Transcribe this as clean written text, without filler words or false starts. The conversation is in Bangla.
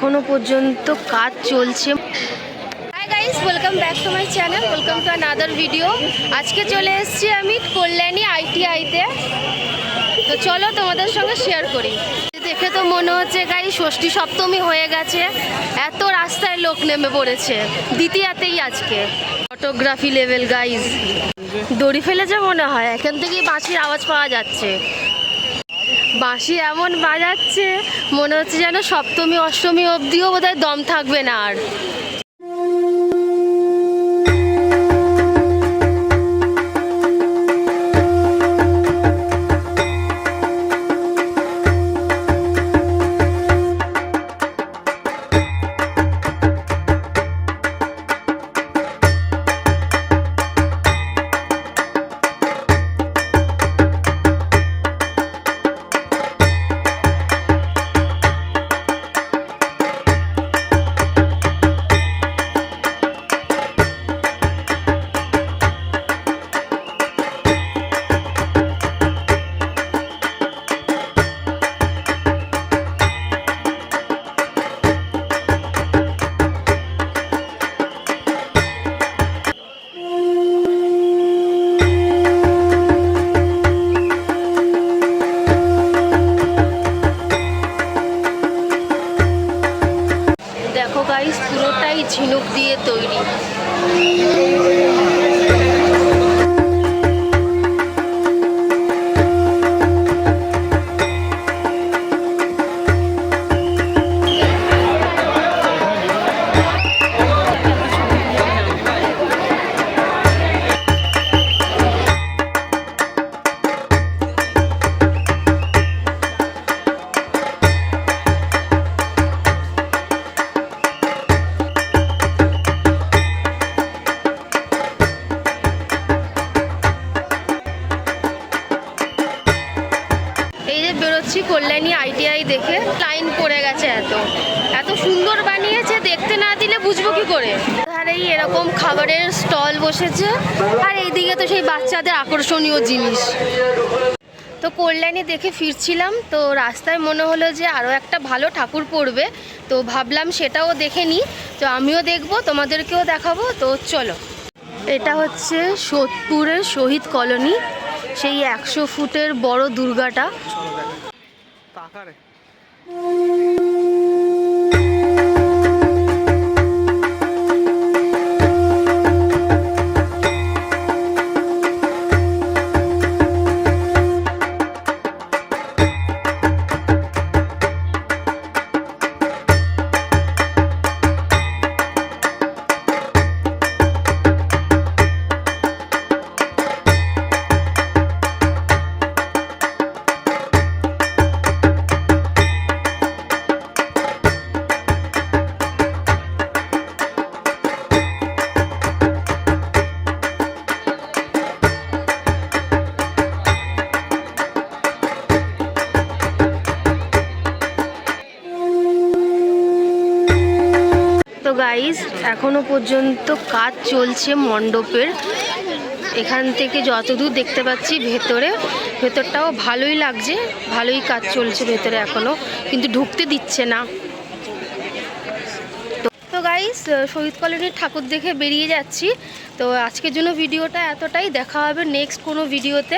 এখনো পর্যন্ত কাজ চলছে। Hi guys, welcome back to my channel, welcome to another video. আজকে চলে এসেছি আমি কল্যাণী আইটিআইতে। তো চলো তোমাদের সঙ্গে শেয়ার করি। দেখে তো মনে হচ্ছে গাইস ষষ্ঠী সপ্তমী হয়ে গেছে, এত রাস্তায় লোক নেমে পড়েছে। দ্বিতীয়াতেই আজকে ফটোগ্রাফি লেভেল গাইস। দড়ি ফেলেছে মনে হয়, এখান থেকেই বাঁশির আওয়াজ পাওয়া যাচ্ছে। বাঁশি এমন বাজাচ্ছে মনে হচ্ছে যেন সপ্তমী অষ্টমী অবধিও বোধহয় দম থাকবে না আর। দেখো গাইস, পুরোটাই ঝিনুক দিয়ে তৈরি। বেরোচ্ছি কল্যাণী আইটিআই দেখে, লাইন পড়ে গেছে। এত এত সুন্দর বানিয়েছে, দেখতে না দিলে বুঝবো কি করে। ধারেই এরকম খাবারের স্টল বসেছে, আর এইদিকে তো সেই বাচ্চাদের আকর্ষণীয় জিনিস। তো কল্যাণী দেখে ফিরছিলাম, তো রাস্তায় মনে হলো যে আরও একটা ভালো ঠাকুর পড়বে, তো ভাবলাম সেটাও দেখে নিই। তো আমিও দেখবো, তোমাদেরকেও দেখাবো। তো চলো, এটা হচ্ছে সোদপুরের শহীদ কলোনি, সেই 100 ফুটের বড় দুর্গাটা। তো গাইস, এখনো পর্যন্ত কাজ চলছে মণ্ডপের। এখান থেকে যতদূর দেখতে পাচ্ছি ভেতরটাও ভালোই লাগছে, ভালোই কাজ চলছে ভেতরে এখনো, কিন্তু ঢুকতে দিচ্ছে না। তো গাইস, শহীদ কলোনির ঠাকুর দেখে বেরিয়ে যাচ্ছি। তো আজকের জন্য ভিডিওটা এতটাই, দেখা হবে নেক্সট কোনো ভিডিওতে।